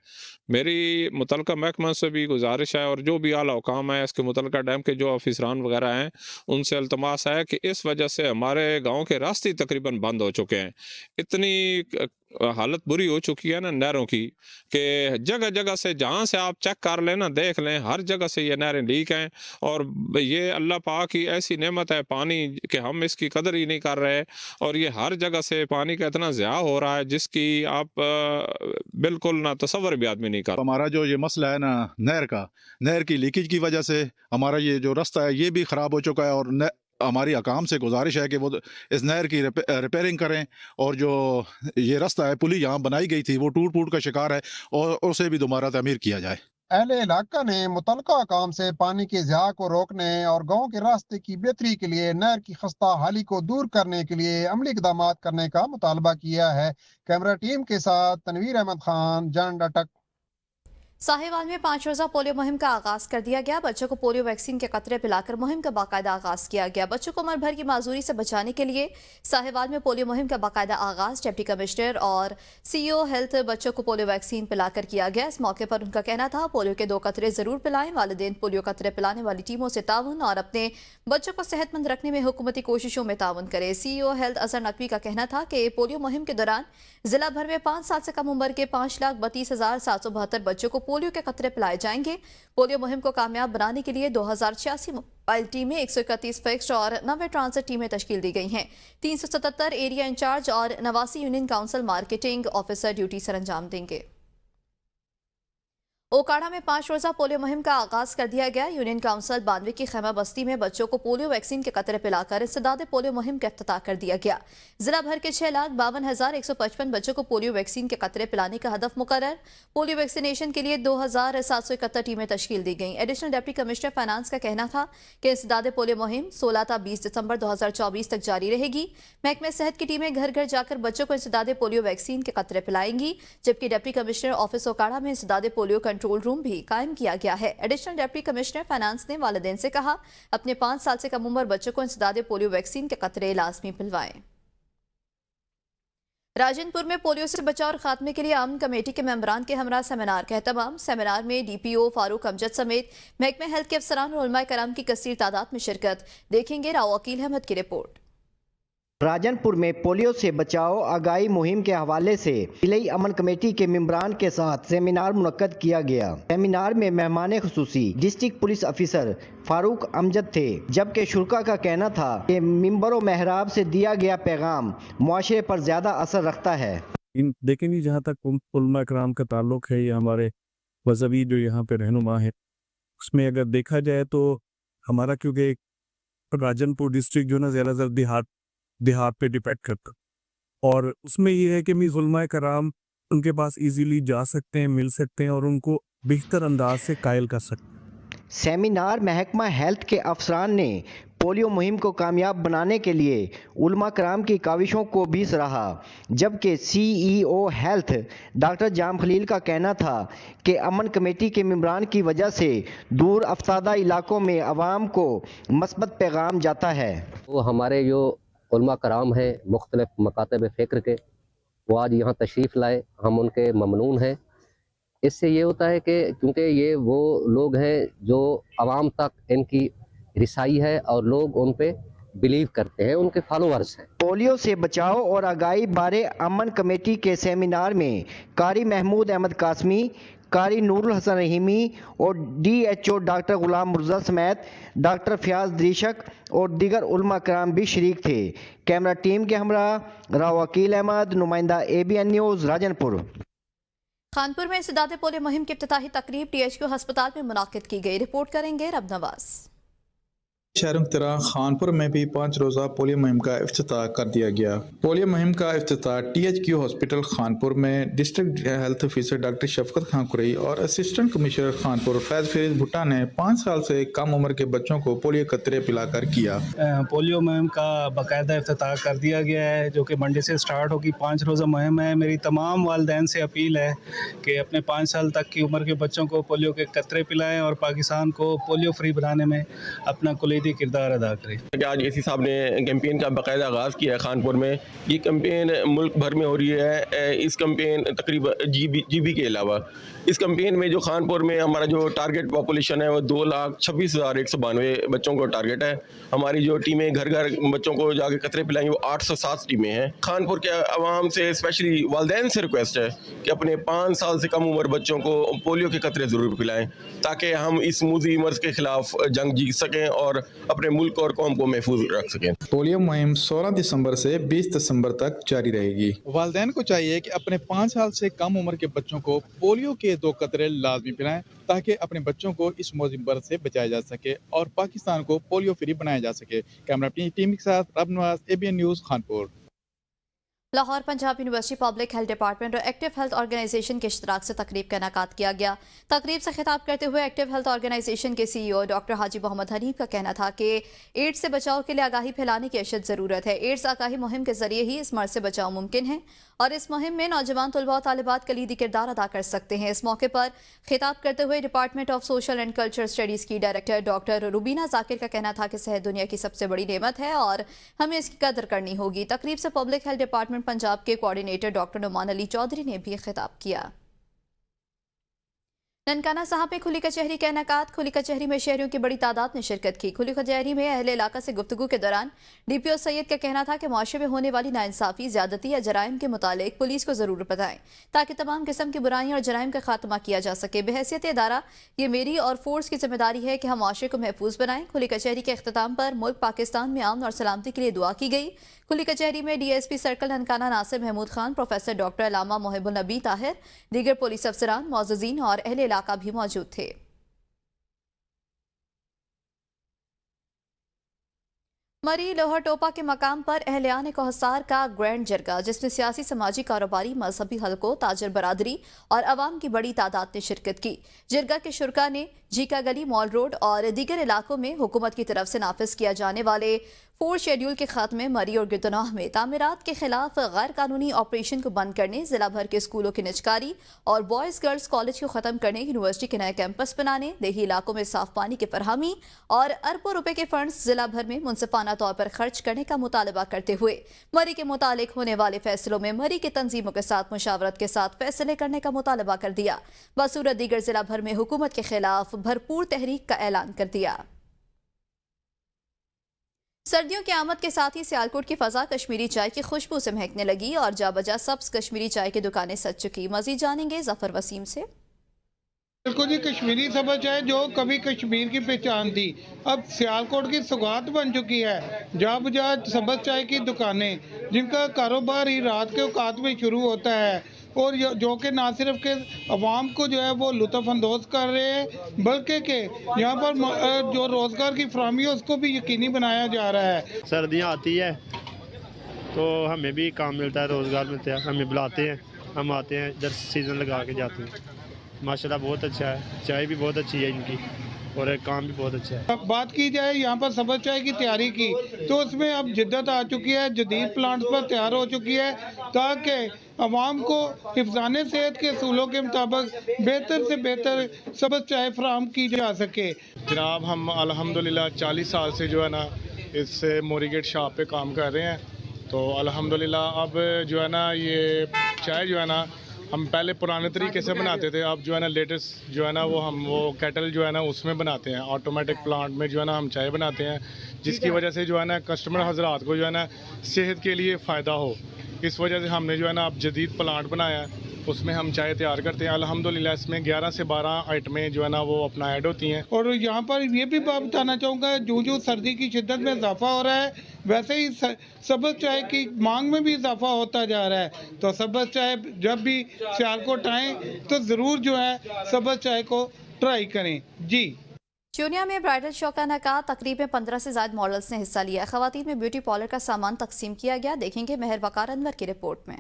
मेरी मुतलका महकमा से भी गुजारिश है और जो भी आला हुकाम है इसके मुतलका डैम के जो ऑफिसरान वगैरह हैं उनसे अल्तमास है कि इस वजह से हमारे गांव के रास्ते तकरीबन बंद हो चुके हैं। इतनी हालत बुरी हो चुकी है ना नहरों की कि जगह जगह से जहाँ से आप चेक कर लें ना, देख लें, हर जगह से ये नहरें लीक हैं। और ये अल्लाह पाक की ऐसी नेमत है पानी कि हम इसकी कदर ही नहीं कर रहे और ये हर जगह से पानी का इतना ज़या हो रहा है जिसकी आप बिल्कुल ना तसव्वुर भी आदमी नहीं कर। हमारा जो ये मसला है ना नहर की लीकेज की वजह से हमारा ये जो रास्ता है ये भी ख़राब हो चुका है और हमारी हकाम से गुजारिश है कि वो इस नहर की रिपेयरिंग करें और जो ये रास्ता है पुली यहाँ बनाई गई थी वो टूट फूट का शिकार है और उसे भी दोबारा तामीर किया जाए। अहले इलाका ने मुतलका हकाम से पानी के ज़या को रोकने और गांव के रास्ते की बेहतरी के लिए नहर की खस्ता हाली को दूर करने के लिए अमली इक़दाम करने का मुतालबा किया है। कैमरा टीम के साथ तनवीर अहमद खान, जंड अटक। साहिवाल में 5 रोज़ा पोलियो मुहिम का आगाज कर दिया गया। बच्चों को पोलियो वैक्सीन के कतरे पिलाकर मुहिम का बाकायदा आगाज किया गया। बच्चों को उम्र भर की माजूरी से बचाने के लिए साहिवाल में पोलियो मुहिम का बाकायदा आगाज डिप्टी कमिश्नर और CEO हेल्थ बच्चों को पोलियो वैक्सीन पिलाकर किया गया। इस मौके पर उनका कहना था पोलियो के 2 कतरे जरूर पिलाएं। वालिदैन पोलियो कतरे पिलाने वाली टीमों से ताउन और अपने बच्चों को सेहतमंद रखने में हुकूमती कोशिशों में ताउन करें। CEO हेल्थ अजहर नकवी का कहना था कि पोलियो मुहिम के दौरान जिला भर में 5 साल से कम उम्र के 5,32,772 बच्चों को पोलियो के कतरे पिलाए जाएंगे। पोलियो मुहिम को कामयाब बनाने के लिए 2086 मोबाइल टीमें, 131 फिक्स्ड और 90 ट्रांसिट टीमें तश्कील दी गई हैं। 377 एरिया इंचार्ज और 89 union council marketing officer duty sir अंजाम देंगे। ओकाड़ा में 5 रोज़ा पोलियो मुहिम का आगाज कर दिया गया। यूनियन काउंसिल 92 की खैमा बस्ती में बच्चों को पोलियो वैक्सीन के कतरे पिलाकर इंसदाद पोलियो मुहिम का इफ्तिताह कर दिया गया। जिला भर के 6,52,155 बच्चों को पोलियो वैक्सीन के कतरे पिलाने का हदफ मुकर्रर। पोलियो वैक्सीनेशन के लिए 2,771 टीमें तश्कील दी गई। एडिशनल डिप्टी कमिश्नर फाइनेंस का कहना था कि इंसदाद पोलियो मुहिम 16 था 20 दिसंबर 2024 तक जारी रहेगी। महकमे सेहत की टीमें घर घर जाकर बच्चों को इंसदाद पोलियो वैक्सीन के कतरे पिलाएंगी, जबकि डिप्टी कमिश्नर ऑफिस ओकाड़ा में इंसदाद पोलियो कंट्रोल रूम भी कायम किया गया है। एडिशनल डिप्टी कमिश्नर फाइनेंस ने वालिदैन से कहा अपने 5 साल से कम उम्र बच्चों को इंसदाद पोलियो वैक्सीन के कतरे लाजमी पिलवाएं। राजनपुर में पोलियो से बचाव और खात्मे के लिए अमन कमेटी के मेंबरान के हमरा सेमिनार का एहतमाम। सेमिनार में DPO फारूक अमजद समेत महकमे हेल्थ के अफसरान और उलमाए कराम की कसीर तादाद में शिरकत। देखेंगे राव वकील अहमद की रिपोर्ट। راجنپور میں پولیو سے بچاؤ آگاہی مہم کے حوالے سے ضلعی امن کمیٹی کے ممبران کے ساتھ سیمینار منعقد کیا گیا۔ سیمینار میں مہمان خصوصی ڈسٹرکٹ پولیس افیسر فاروق امجد تھے، جبکہ شرکا کا کہنا تھا کہ ممبر و محراب سے دیا گیا پیغام معاشرے پر زیادہ اثر رکھتا ہے۔ دیکھیں جی، جہاں تک علماء کرام کا تعلق ہے یا ہمارے مذہبی جو یہاں پہ رہنما ہے، اس میں اگر دیکھا جائے تو ہمارا کیونکہ راجنپور ڈسٹرکٹ جو نا زیادہ تر دیہات پہ ڈیپینڈ کرتا، اور اس میں یہ ہے کہ علماء کرام ان کے پاس ایزیلی جا سکتے ہیں، مل سکتے ہیں اور ان کو بہتر انداز سے قائل کر سکتے ہیں۔ سیمینار محکمہ ہیلتھ کے افسران نے پولیو مہم کو کامیاب بنانے کے لیے علماء کرام کی کاوشوں کو بھی سراہا، جبکہ سی ای او ہیلتھ ڈاکٹر جام خلیل کا کہنا تھا کہ امن کمیٹی کے ممبران کی وجہ سے دور افتادہ علاقوں میں عوام کو مثبت پیغام جاتا ہے۔ وہ ہمارے جو علماء کرام ہیں مختلف مکاتب فکر کے، وہ آج یہاں تشریف لائے، ہم ان کے ممنون ہیں۔ اس سے یہ ہوتا ہے کہ کیونکہ یہ وہ لوگ ہیں جو عوام تک ان کی رسائی ہے اور لوگ ان پہ بلیو کرتے ہیں، ان کے فالوورز ہیں۔ پولیو سے بچاؤ اور آگاہی بارے امن کمیٹی کے سیمینار میں قاری محمود احمد قاسمی، قاری نور الحسن رحیمی اور D H O doctor Ghulam Mirza سمیت ڈاکٹر فیاض دریشک اور دیگر علماء کرام بھی شریک تھے۔ کیمرہ ٹیم کے ہمراہ راو وکیل احمد، نمائندہ ABN نیوز، راجنپور۔ خانپور میں انسداد پولیو مہم کی افتتاحی تقریب THQ ہسپتال میں منعقد کی گئی۔ رپورٹ کریں گے رب نواز۔ شہروں کی طرح خانپور میں بھی 5 روزہ پولیو مہم کا افتتاح کر دیا گیا۔ پولیو مہم کا افتتاح THQ ہسپتال خانپور میں ڈسٹرکٹ ہیلتھ افیسر ڈاکٹر شفقت خان قرئی اور اسسٹنٹ کمشنر خانپور فیض فریز بھٹا نے 5 سال سے کم عمر کے بچوں کو پولیو قطرے پلا کر کیا۔ پولیو مہم کا باقاعدہ افتتاح کر دیا گیا ہے، جو کہ منڈے سے سٹارٹ ہوگی۔ 5 روزہ مہم ہے۔ میری تمام والدین سے اپیل ہے کہ اپنے 5 سال تک کی عمر کے بچوں کو پولیو کے قطرے پلائیں اور پاکستان کو پولیو فری بنانے میں اپنا کلیدی کردار ادا کریں۔ آج اے سی صاحب نے کیمپین کا باقاعدہ آغاز کیا ہے خانپور میں۔ یہ کیمپین ملک بھر میں ہو رہی ہے۔ اس کیمپین تقریباً جی بی کے علاوہ اس کیمپین میں جو خانپور میں ہمارا جو ٹارگٹ پاپولیشن ہے وہ 2,26,192 بچوں کو ٹارگٹ ہے۔ ہماری جو ٹیمیں گھر گھر بچوں کو جا کے قطرے پلائیں وہ 807 ٹیمیں ہیں۔ خانپور کے عوام سے اسپیشلی والدین سے ریکویسٹ ہے کہ اپنے 5 سال سے کم عمر بچوں کو پولیو کے قطرے ضرور پلائیں تاکہ ہم اس موذی مرض کے خلاف جنگ جیت سکیں اور اپنے ملک اور قوم کو محفوظ رکھ سکیں۔ پولیو مہم 16 دسمبر سے 20 دسمبر تک جاری رہے گی۔ والدین کو چاہیے کہ اپنے 5 سال سے کم عمر کے بچوں کو پولیو کے 2 قطرے لازمی پلائیں تاکہ اپنے بچوں کو اس موذی مرض سے بچایا جا سکے اور پاکستان کو پولیو فری بنایا جا سکے۔ کیمرہ ٹیم کے ساتھ رب نواز، ABN news, Khanpur. Lahore Punjab university public health department اور ایکٹیو ہیلتھ آرگنائزیشن کے اشتراک سے تقریب کا انعقاد کیا گیا۔ تقریب سے خطاب کرتے ہوئے ایکٹیو ہیلتھ آرگنائزیشن کے CEO ڈاکٹر حاجی محمد حنیف کا کہنا تھا کہ ایڈز سے بچاؤ کے لیے آگاہی پھیلانے کی اشد ضرورت ہے۔ ایڈز آگاہی مہم کے ذریعے ہی اس مرض سے بچاؤ ممکن ہے اور اس مہم میں نوجوان طلباء و طالبات کلیدی کردار ادا کر سکتے ہیں۔ اس موقع پر خطاب کرتے ہوئے department of social and culture studies کی ڈائریکٹر ڈاکٹر روبینہ ذاکر کا کہنا تھا کہ صحت دنیا کی سب سے بڑی نعمت ہے اور ہمیں اس کی قدر کرنی ہوگی۔ تقریب سے پبلک ہیلتھ ڈپارٹمنٹ پنجاب کے کوارڈینیٹر ڈاکٹر نعمان علی چودھری نے بھی خطاب کیا۔ ننکانہ صاحب میں کھلی کچہری کا انعقاد۔ کھلی کچہری میں شہریوں کی بڑی تعداد نے شرکت کی۔ کھلی کچہری میں اہل علاقہ سے گفتگو کے دوران DPO سید کا کہنا تھا کہ معاشرے میں ہونے والی ناانصافی، زیادتی یا جرائم کے متعلق پولیس کو ضرور بتائیں تاکہ تمام قسم کی برائیاں اور جرائم کا خاتمہ کیا جا سکے۔ بحیثیت ادارہ یہ میری اور فورس کی ذمہ داری ہے کہ ہم معاشرے کو محفوظ بنائیں۔ کھلی کچہری کے اختتام پر ملک پاکستان میں امن اور سلامتی کے لیے دعا کی گئی۔ کھلی کچہری میں DSP سرکل ننکانہ ناصر محمود خان، پروفیسر ڈاکٹر علامہ محب النبی طاہر، دیگر پولیس افسران، معززین اور اہل علاقہ بھی موجود تھے۔ مری لوہر ٹوپا کے مقام پر اہلیان کوہستار کا گرینڈ جرگہ، جس میں سیاسی، سماجی، کاروباری، مذہبی حلقوں، تاجر برادری اور عوام کی بڑی تعداد نے شرکت کی۔ جرگہ کے شرکاء نے جیکا گلی، مال روڈ اور دیگر علاقوں میں حکومت کی طرف سے نافذ کیا جانے والے 4 شیڈول کے خاتمے، مری اور گردنوہ میں تعمیرات کے خلاف غیر قانونی آپریشن کو بند کرنے، ضلع بھر کے اسکولوں کی نجکاری اور بوائز گرلز کالج کو ختم کرنے، یونیورسٹی کے نئے کیمپس بنانے، دیہی علاقوں میں صاف پانی کی فراہمی اور اربوں روپے کے فنڈز ضلع بھر میں منصفانہ طور پر خرچ کرنے کا مطالبہ کرتے ہوئے مری کے متعلق ہونے والے فیصلوں میں مری کی تنظیموں کے ساتھ مشاورت کے ساتھ فیصلے کرنے کا مطالبہ کر دیا۔ بصورت دیگر ضلع بھر میں حکومت کے خلاف بھرپور تحریک کا اعلان کر دیا۔ सर्दियों की आमद के साथ ही सियालकोट की फजा कश्मीरी चाय की खुशबू से महकने लगी और जा बजा सब्ज कश्मीरी चाय की दुकानें सज चुकी। मजीद जानेंगे जफर वसीम से। देखो जी, कश्मीरी सब्ज़ चाय जो कभी कश्मीर की पहचान थी अब सियालकोट की सौगात बन चुकी है। जा बजा सब्ज़ चाय की दुकानें जिनका कारोबार ही रात के औकात में शुरू होता है और जो कि ना सिर्फ के अवाम को जो है वो लुत्फ़ अंदोज़ कर रहे हैं बल्कि के यहाँ पर जो रोज़गार की फराहमी है उसको भी यकीनी बनाया जा रहा है। सर्दियाँ आती है तो हमें भी काम मिलता है, रोज़गार मिलता है, हमें बुलाते हैं, हम आते हैं, इधर सीज़न लगा के जाते हैं। माशाल्लाह बहुत अच्छा है, चाय भी बहुत अच्छी है इनकी और काम भी बहुत अच्छा है। बात की जाए यहाँ पर सब्ज़ चाय की तैयारी की तो उसमें अब जिद्दत आ चुकी है, जदीद प्लांट्स पर तैयार हो चुकी है ताकि अवाम को हिफ्ज़ाने सेहत के असूलों के मुताबिक बेहतर से बेहतर सब्ज़ चाय फराहम की जा सके। जनाब हम अल्हम्दुलिल्लाह 40 साल से जो है ना इस मोरीगेट शॉप पे काम कर रहे हैं, तो अल्हम्दुलिल्लाह अब जो है ना ये चाय जो है ना हम पहले पुराने तरीके से बनाते थे, अब जो है ना लेटेस्ट जो है ना वो केटल जो है ना उसमें बनाते हैं, ऑटोमेटिक प्लांट में जो है ना हम चाय बनाते हैं, जिसकी वजह से जो है ना कस्टमर हजरात को जो है ना सेहत के लिए फ़ायदा हो। इस वजह से हमने जो है ना अब जदीद प्लांट बनाया है, उसमें हम चाय तैयार करते हैं। अल्हम्दुलिल्लाह इसमें 11 से 12 आइटमें जो है ना वो अपना ऐड होती हैं। और यहाँ पर ये भी बात बताना चाहूँगा, जो सर्दी की शिद्दत में इजाफा हो रहा है वैसे ही सब्ज़ चाय की मांग में भी इजाफा होता जा रहा है। तो सब्ज़ चाय जब भी सियालकोट आएँ तो ज़रूर जो है सब्ज़ चाय को ट्राई करें। जी चूनिया में ब्राइडल शो का इनेकाद, तकरीब में 15 से ज़्यादा मॉडल्स ने हिस्सा लिया। ख़वातीन में ब्यूटी पार्लर का सामान तकसीम किया गया। देखेंगे मेहर वकार अनवर की रिपोर्ट में।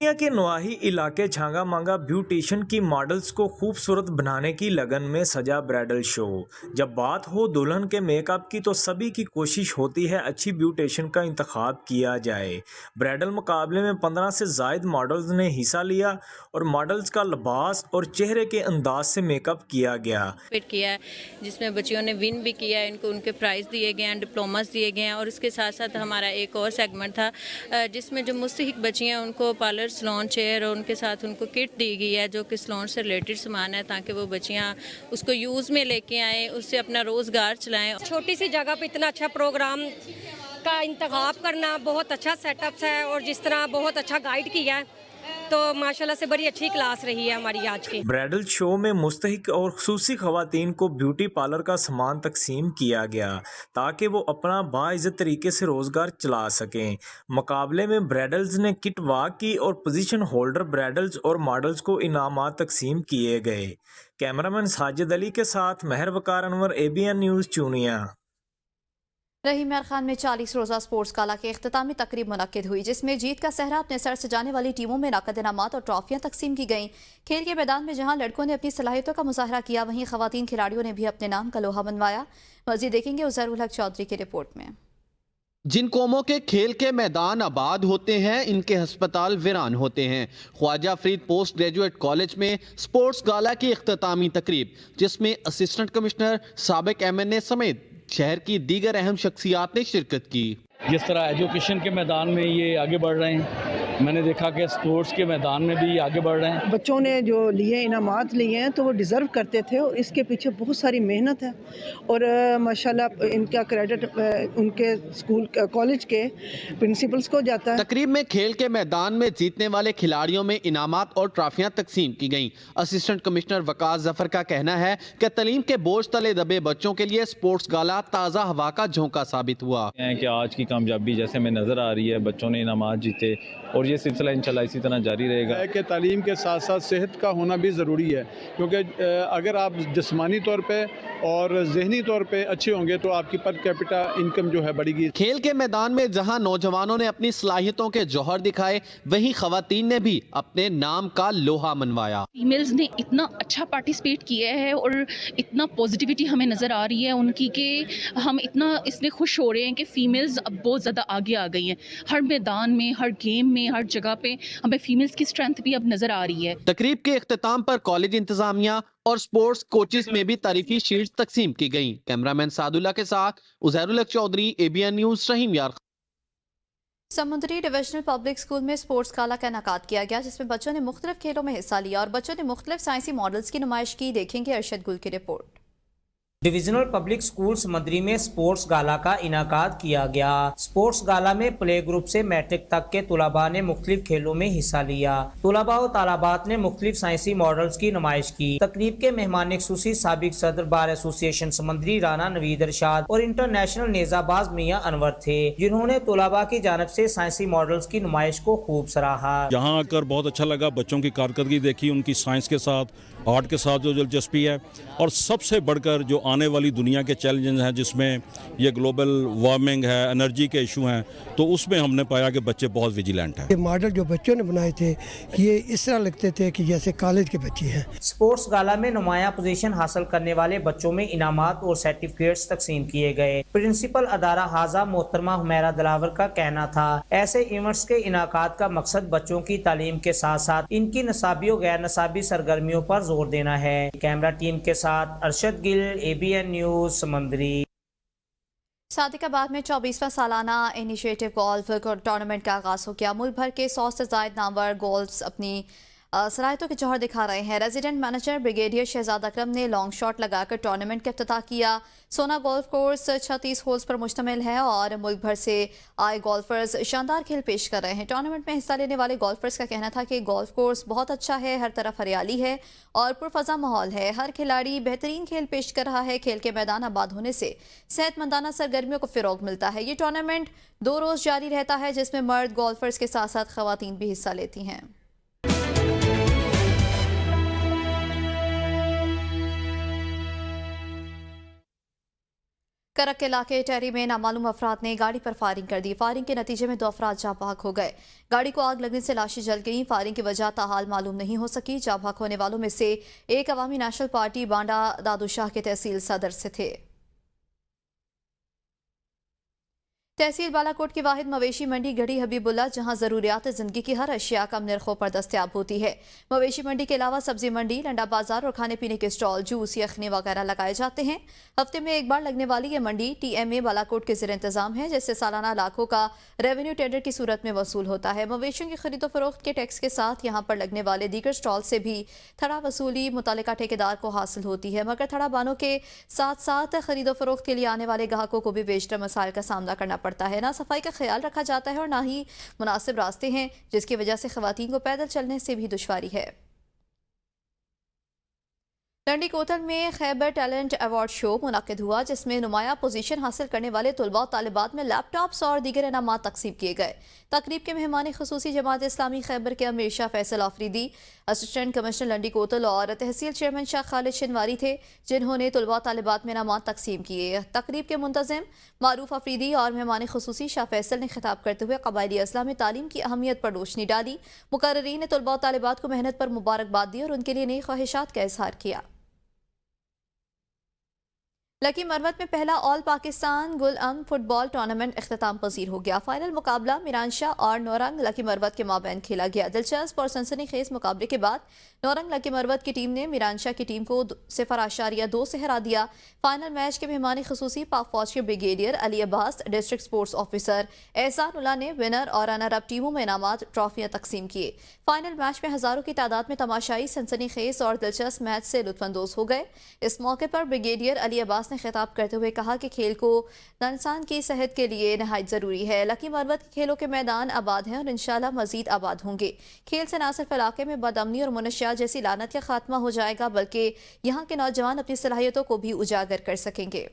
दुनिया के नवाही इलाके झांगा मांगा ब्यूटिशियन की मॉडल्स को खूबसूरत बनाने की लगन में सजा ब्राइडल शो। जब बात हो दुल्हन के मेकअप की तो सभी की कोशिश होती है अच्छी ब्यूटिशियन का इंतखाब किया जाए। ब्राइडल मुकाबले में 15 से ज़ायद मॉडल्स ने हिस्सा लिया और मॉडल्स का लिबास और चेहरे के अंदाज से मेकअप किया गया है, जिसमें बच्चियों ने विन भी किया है, इनको उनके प्राइज़ दिए गए हैं, डिप्लोमास दिए गए हैं। और इसके साथ साथ हमारा एक और सेगमेंट था जिसमें जो मुस्तहिक बच्चियाँ उनको पार्लर सलोन चेयर और उनके साथ उनको किट दी गई है जो कि सलोन से रिलेटेड सामान है, ताकि वो बच्चियाँ उसको यूज़ में लेके आएँ, उससे अपना रोज़गार चलाएँ। छोटी सी जगह पे इतना अच्छा प्रोग्राम का इंतखाब करना बहुत अच्छा सेटअप है और जिस तरह बहुत अच्छा गाइड किया है तो माशाल्लाह से बड़ी अच्छी क्लास रही है हमारी आज की। ब्राइडल शो में मुस्तहिक और खुसूसी खवातीन को ब्यूटी पार्लर का सामान तकसीम किया गया ताकि वो अपना बाइज़्ज़त तरीके से रोज़गार चला सकें। मुकाबले में ब्राइडल्स ने किट वाक की और पोजीशन होल्डर ब्राइडल्स और मॉडल्स को इनामात तकसीम किए गए। कैमरामैन साजिद अली के साथ मेहर वकार अनवर, ABN न्यूज़ चूनिया। रहीम यार खान में 40 रोज़ा स्पोर्ट्स गाला की इख्तितामी तकरीब मुनक्किद हुई, जिसमें जीत का सहरा अपने सर से जाने वाली टीमों में नकद इनामात और ट्रॉफियां तकसीम की गईं। खेल के मैदान में जहां लड़कों ने अपनी सलाहियतों का मुजाहरा किया, वहीं खवातीन खिलाड़ियों ने भी अपने नाम का लोहा मनवाया। मज़ीद देखेंगे उज़ैर उल हक चौधरी की रिपोर्ट में। जिन कौमों के खेल के मैदान आबाद होते हैं, इनके हस्पताल वीरान होते हैं। Khwaja Farid post graduate college में स्पोर्ट्स गाला की इख्तितामी तकरीब, जिसमें असिस्टेंट कमिश्नर, साबिक MNA समेत शहर की दीगर अहम शख्सियात ने शिरकत की। जिस तरह एजुकेशन के मैदान में ये आगे बढ़ रहे हैं, मैंने देखा कि स्पोर्ट्स के मैदान में भी आगे बढ़ रहे हैं। बच्चों ने जो लिए इनामात लिए हैं तो वो डिज़र्व करते थे और इसके पीछे बहुत सारी मेहनत है और माशाल्लाह इनका क्रेडिट उनके स्कूल कॉलेज के प्रिंसिपल्स को जाता है। तकरीब में खेल के मैदान में जीतने वाले खिलाड़ियों में इनामात और ट्रॉफियां तकसीम की गईं। असिस्टेंट कमिश्नर वकास जफर का कहना है कि तालीम के बोझ तले दबे बच्चों के लिए स्पोर्ट्स गाला ताज़ा हवा का झोंका साबित हुआ कि आज की कामयाबी जैसे में नज़र आ रही है, बच्चों ने इनामात जीते और ये सिलसिला इंशाल्लाह इसी तरह जारी रहेगा। कि तालीम के साथ साथ सेहत का होना भी ज़रूरी है, क्योंकि अगर आप जिस्मानी तौर पे और जहनी तौर पे अच्छे होंगे तो आपकी पर कैपिटा इनकम जो है बढ़ेगी। खेल के मैदान में जहां नौजवानों ने अपनी सलाहियतों के जौहर दिखाए, वहीं खवातीन ने भी अपने नाम का लोहा मनवाया। फीमेल्स ने इतना अच्छा पार्टिसिपेट किया है और इतना पॉजिटिविटी हमें नज़र आ रही है उनकी कि हम इतना इसलिए खुश हो रहे हैं कि फीमेल्स अब बहुत ज़्यादा आगे आ गई हैं। हर मैदान में, हर गेम में, हर जगह पे हमें फीमेल्स की स्ट्रेंथ भी अब नजर आ रही है। तकरीब के इख्तिताम पर कॉलेज इंतजामिया और स्पोर्ट्स कोचेस में भी तारीफी शीट्स तकसीम की गईं। कैमरामैन सादुल्ला के साथ उज़ैर उल हक चौधरी, ABN न्यूज़, रहीम यार। समुद्री डिविजनल पब्लिक स्कूल में स्पोर्ट्स गाला का इनेकाद किया गया, जिसमें बच्चों ने मुख्तलिफ खेलों में हिस्सा लिया और बच्चों ने मुख्तलिफ साइंसी मॉडल्स की नुमाइश की। देखेंगे अरशद गुल की रिपोर्ट। डिविजनल पब्लिक स्कूल समंदरी में स्पोर्ट्स गाला का इनाकाद किया गया। स्पोर्ट्स गाला में प्ले ग्रुप से मैट्रिक तक के तुलबा ने मुख्तलिफ खेलों में हिस्सा लिया। तुलबा और तालाबात ने मुख्तलिफ साइंसी मॉडल्स की नुमाइश की। तकरीब के मेहमान खुसूसी साबिक सदर बार एसोसिएशन समंदरी राना नवीद इरशाद और इंटरनेशनल नेजाबाज मियां अनवर थे, जिन्होंने तुलबा की जानब से साइंसी मॉडल्स की नुमाइश को खूब सराहा। यहाँ आकर बहुत अच्छा लगा, बच्चों की कारकर्दगी देखी, उनकी साइंस के साथ आर्ट के साथ जो दिलचस्पी है, और सबसे बढ़कर जो आने वाली दुनिया के चैलेंजेस हैं जिसमें ये ग्लोबल वार्मिंग है, एनर्जी के इशू हैं, तो उसमें हमने पाया कि बच्चे बहुत विजिलेंट हैं। ये मॉडल जो बच्चों ने बनाए थे ये इस तरह लगते थे कि जैसे कॉलेज के बच्चे हैं। स्पोर्ट्स गाला में नुमाया पोजीशन हासिल करने वाले बच्चों में इनामात और सर्टिफिकेट्स तकसीम किए गए। प्रिंसिपल अदारा हाजा मोहतरमा हुमैरा दिलावर का कहना था, ऐसे इवेंट्स के इनाकाद का मकसद बच्चों की तालीम के साथ साथ इनकी नसाबी और गैर नसाबी सरगर्मियों पर जोर देना है। कैमरा टीम के साथ अरशद गिल, ABN न्यूज समंदरी। सादिकाबाद में 24वां सालाना इनिशिएटिव गोल्फ टूर्नामेंट का आगाज हो गया। मुल्क भर के 100 से ज्यादा नामवर गोल्फ अपनी सलाहियतों के जौहर दिखा रहे हैं। रेजिडेंट मैनेजर ब्रिगेडियर शहजाद अकरम ने लॉन्ग शॉट लगाकर टूर्नामेंट का इफ्तिताह किया। सोना गोल्फ कोर्स 36 होल्स पर मुश्तमिल है और मुल्क भर से आए गोल्फर्स शानदार खेल पेश कर रहे हैं। टूर्नामेंट में हिस्सा लेने वाले गोल्फर्स का कहना था कि गोल्फ कोर्स बहुत अच्छा है, हर तरफ हरियाली है और पुरफजा माहौल है। हर खिलाड़ी बेहतरीन खेल पेश कर रहा है। खेल के मैदान आबाद होने से सेहतमंदाना सरगर्मियों को फ़रोग मिलता है। ये टूर्नामेंट 2 रोज़ जारी रहता है, जिसमें मर्द गोल्फर्स के साथ साथ ख़वातीन भी हिस्सा लेती हैं। करक के इलाके टेरी में नामालूम अफराद ने गाड़ी पर फायरिंग कर दी। फायरिंग के नतीजे में 2 अफराद जाँ बहक हो गए। गाड़ी को आग लगने से लाशें जल गईं। फायरिंग की वजह ताहाल मालूम नहीं हो सकी। जाँ बहक होने वालों में से एक अवामी नेशनल पार्टी बांडा दादूशाह के तहसील सदर से थे। तहसील बालाकोट की वाहिद मवेशी मंडी गढ़ी हबीबुल्ला, जहां ज़रूरियात ज़िंदगी की हर अशिया कम नरखों पर दस्तयाब होती है। मवेशी मंडी के अलावा सब्जी मंडी, लंडा बाजार और खाने पीने के स्टॉल, जूस, यखनी वगैरह लगाए जाते हैं। हफ्ते में एक बार लगने वाली ये मंडी TMA बालाकोट के ज़ेर इंतज़ाम है, जिससे सालाना लाखों का रेवेन्यू टेंडर की सूरत में वसूल होता है। मवेशियों की खरीदो फरोख्त के टैक्स के साथ यहाँ पर लगने वाले दीगर स्टॉल से भी थड़ा वसूली मुतल्लिका ठेकेदार को हासिल होती है, मगर थड़ा बानों के साथ साथ खरीदो फरोख्त के लिए आने वाले ग्राहकों को भी बेशतर मसाइल का सामना करना पड़ता है। ना सफाई का ख्याल रखा जाता है और ना ही मुनासिब रास्ते हैं, जिसकी वजह से खवातीन को पैदल चलने से भी दुश्वारी है। लंडी कोतल में खैबर टैलेंट अवार्ड शो मुनाकिद हुआ, जिसमें नुमाया पोजीशन हासिल करने वाले तुलबा और तालिबात में लैपटॉप्स और दीगर इनामात तकसीम किए गए। तकरीब के मेहमान खुसूसी जमात इस्लामी खैबर के अमीर शाह फैसल आफरीदी, असिस्टेंट कमिश्नर लंडी कोतल और तहसील चेयरमैन शाह खालिद शिनवारी थे, जिन्होंने तुलबा तालिबात में इनामात तकसीम किए। तकरीब के मुंतजिम मारूफ आफरीदी और मेहमान खुसूसी शाह फैसल ने खिताब करते हुए कबायली अजला में तालीम की अहमियत पर रोशनी डाली। मुकर्रीन ने तुलबा और तालिबात को मेहनत पर मुबारकबाद दी और उनके लिए नई ख्वाहिशात का इजहार किया। लकी मरवत में पहला ऑल पाकिस्तान गुल-अम फुटबॉल टूर्नामेंट इख्तिताम पजीर हो गया। फाइनल मुकाबला मीरानशाह और नौरंग लकी मरवत के माबैन खेला गया। दिलचस्प और सनसनीखेज मुकाबले के बाद नौरंग लकी मरवत की टीम ने मीरानशाह की टीम को 0.2 से हरा दिया। फाइनल मैच के मेहमान खुसूसी पाक फौज के brigadier Ali Abbas, district sports officer Ehsanullah ने विनर और रनर अप टीमों में इनामात ट्रॉफियां तकसीम किए। फाइनल मैच में हजारों की तादाद में तमाशाई सनसनीखेज और दिलचस्प मैच से लुत्फानंदोज हो गए। इस मौके पर ब्रिगेडियर अली अब्बास ने खिताब करते हुए कहा कि खेल को इंसान की सेहत के लिए नहायत ज़रूरी है। लकी मरवत के खेलों के मैदान आबाद हैं और इंशाल्लाह मजीद आबाद होंगे। खेल से न सिर्फ इलाके में बदअमनी और मुनशियात जैसी लानत का खात्मा हो जाएगा, बल्कि यहाँ के नौजवान अपनी सलाहियतों को भी उजागर कर सकेंगे।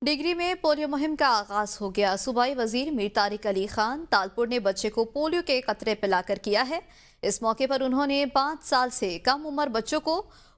डिगरी में पोलियो मुहिम का आगाज हो गया। सूबाई वजीर मीर तारिक अली खान तालपुर ने बच्चे को पोलियो के कतरे पिलाकर किया है। इस मौके पर उन्होंने 5 साल से कम उम्र बच्चों को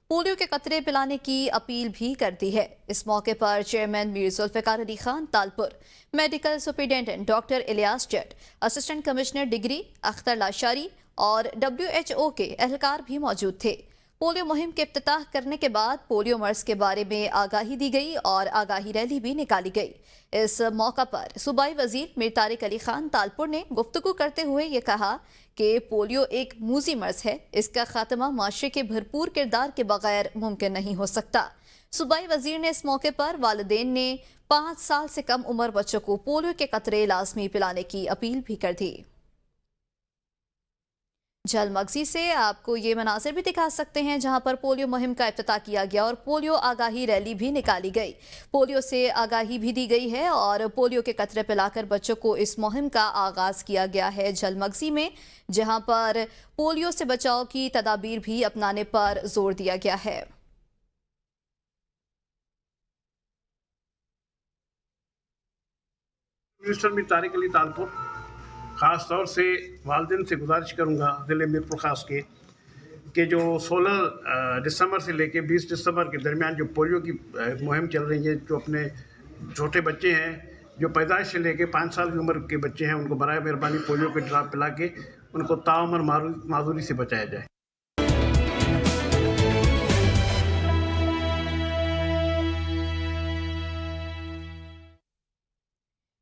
पोलियो के कतरे पिलाने की अपील भी कर दी है। इस मौके पर chairman Mir Zulfiqar Ali Khan Talpur, medical superintendent doctor Ilyas Jat, assistant commissioner Digri Akhtar Lashari और WHO के एहलकार भी मौजूद थे। पोलियो मुहिम के इफ्तिताह करने के बाद पोलियो मर्ज के बारे में आगाही दी गई और आगाही रैली भी निकाली गई। इस मौका पर सूबाई वजीर मीर तारिक अली खान तालपुर ने गुफ्तगू करते हुए ये कहा कि पोलियो एक मूजी मर्ज है, इसका खात्मा माशरे के भरपूर किरदार के बगैर मुमकिन नहीं हो सकता। सूबाई वजीर ने इस मौके पर वालिदैन ने 5 साल से कम उम्र बच्चों को पोलियो के कतरे लाजमी पिलाने की अपील भी कर दी। जलमगजी से आपको ये मनाजिर भी दिखा सकते हैं जहां पर पोलियो मुहिम का इफ्तिताह किया गया और पोलियो आगाही रैली भी निकाली गई। पोलियो से आगाही भी दी गई है और पोलियो के कतरे पिलाकर बच्चों को इस मुहिम का आगाज किया गया है जलमगजी में, जहां पर पोलियो से बचाव की तदाबीर भी अपनाने पर जोर दिया गया है। मिनिस्टर मीर तारिक अली तालपुर ख़ास तौर से वालिदैन से गुजारिश करूँगा ज़िले मीरपुर ख़ास के जो 16 दिसंबर से लेके 20 दिसंबर के दरमियान जो पोलियो की मुहिम चल रही है, जो अपने छोटे बच्चे हैं जो पैदाइश से लेके 5 साल की उम्र के बच्चे हैं, उनको बराए मेहरबानी पोलियो के ड्रॉप पिला के उनको ताउम्र माजूरी से बचाया जाए।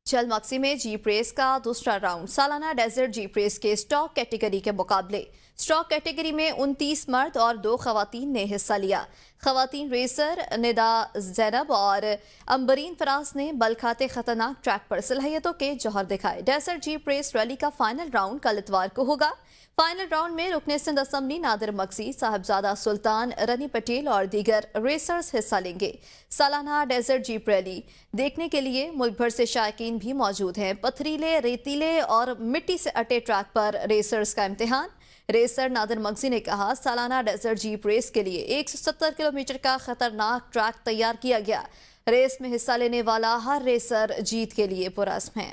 जलमगजी में जीप रेस का दूसरा राउंड। सालाना डेजर्ट जीप रेस के स्टॉक कैटेगरी के मुकाबले। स्टॉक कैटेगरी में 29 मर्द और 2 खवातीन ने हिस्सा लिया। खवातीन रेसर निदा जैनब और अंबरीन फराज ने बल खाते खतरनाक ट्रैक पर सलाहियतों के जौहर दिखाए। डेजर्ट जीप रेस रैली का फाइनल राउंड कल इतवार को होगा। फाइनल राउंड में रुकने सिंध असम्बली नादिर मगजी, साहबजादा सुल्तान, रनी पटेल और दीगर रेसर्स हिस्सा लेंगे। सालाना डेजर्ट जीप रैली देखने के लिए मुल्क भर से शायकीन भी मौजूद हैं। पथरीले, रेतीले और मिट्टी से अटे ट्रैक पर रेसर्स का इम्तिहान। रेसर नादिर मगजी ने कहा, सालाना डेजर्ट जीप रेस के लिए 170 किलोमीटर का खतरनाक ट्रैक तैयार किया गया। रेस में हिस्सा लेने वाला हर रेसर जीत के लिए पुरअज़्म है।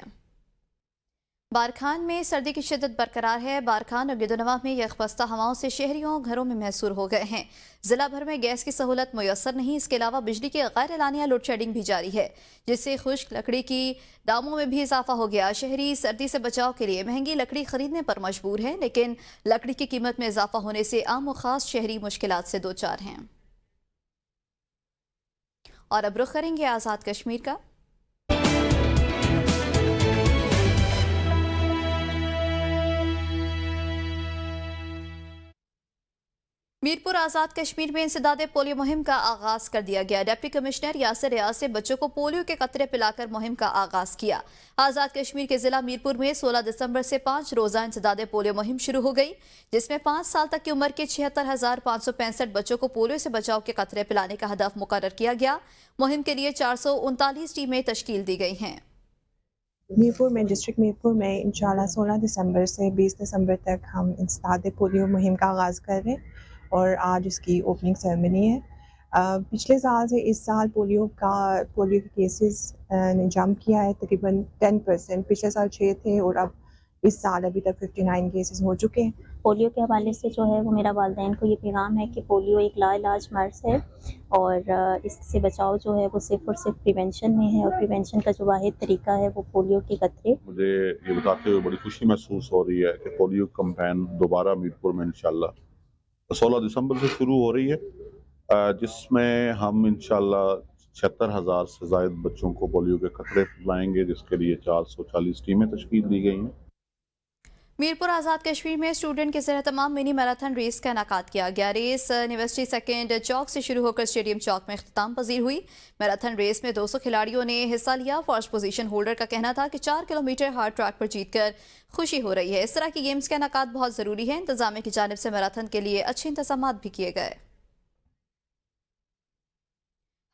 बारखान में सर्दी की शिद्दत बरकरार है। बारखान और गिदोनवा में यकबस्ता हवाओं से शहरियों घरों में महसूर हो गए हैं। जिला भर में गैस की सहूलत मुयसर नहीं। इसके अलावा बिजली की गैर एलानिया लोड शेडिंग भी जारी है, जिससे खुश्क लकड़ी की दामों में भी इजाफा हो गया। शहरी सर्दी से बचाव के लिए महंगी लकड़ी खरीदने पर मजबूर है, लेकिन लकड़ी की कीमत में इजाफा होने से आम और खास शहरी मुश्किलात से दो चार हैं। और अब रुख करेंगे आज़ाद कश्मीर का। मीरपुर आज़ाद कश्मीर में इंसदादे पोलियो मुहिम का आगाज कर दिया गया। डिप्टी कमिश्नर यासिर रियाज से बच्चों को पोलियो के कतरे पिलाकर मुहिम का आगाज किया। आज़ाद कश्मीर के जिला मीरपुर में 16 दिसंबर से 5 रोजा इंसदादे पोलियो मुहिम शुरू हो गई, जिसमें 5 साल तक की उम्र के 76,565 बच्चों को पोलियो से बचाव के कतरे पिलाने का हदफ मुकर्रर किया गया। मुहिम के लिए 439 टीमें तश्कील दी गई हैं। मीरपुर में डिस्ट्रिक्ट मीरपुर में इंशाल्लाह 16 दिसंबर से 20 दिसंबर तक हम इंसदादे पोलियो मुहिम का आगाज़ कर रहे हैं और आज इसकी ओपनिंग सेरेमनी है। पिछले साल से इस साल पोलियो के केसेस ने जंप किया है तकरीबन 10%। पिछले साल 6 थे और अब इस साल अभी तक 59 केसेस हो चुके हैं। पोलियो के हवाले से जो है वो मेरा वालिदैन को ये पैगाम है कि पोलियो एक लाइलाज मर्ज़ है और इससे बचाव जो है वो सिर्फ और सिर्फ प्रिवेंशन में है और प्रिवेंशन का जो वाहिद तरीका है वो पोलियो के कतरे। मुझे ये बताते हुए बड़ी खुशी महसूस हो रही है कि पोलियो कैंपेन दोबारा मीरपुर में इंशाल्लाह 16 दिसंबर से शुरू हो रही है, जिसमें हम इंशाल्लाह 76,000 से ज़ायद बच्चों को पोलियो के कतरे पिलाएंगे, जिसके लिए 440 टीमें तश्कील दी गई हैं। मीरपुर आज़ाद कश्मीर में स्टूडेंट के ज़रिए तमाम मिनी मैराथन रेस का इनेकाद किया गया। रेस यूनिवर्सिटी सेकेंड चौक से शुरू होकर स्टेडियम चौक में इख्तिताम पजीर हुई। मैराथन रेस में 200 खिलाड़ियों ने हिस्सा लिया। फर्स्ट पोजीशन होल्डर का कहना था कि 4 किलोमीटर हार्ड ट्रैक पर जीतकर खुशी हो रही है। इस तरह की गेम्स का इनेकाद बहुत ज़रूरी है। इंतजामिया की जानिब से मैराथन के लिए अच्छे इंतजाम भी किए गए।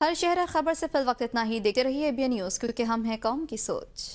हर शहर खबर से फिल वक्त इतना ही। देखते रहिए ABN न्यूज़, क्योंकि हम हैं कौम की सोच।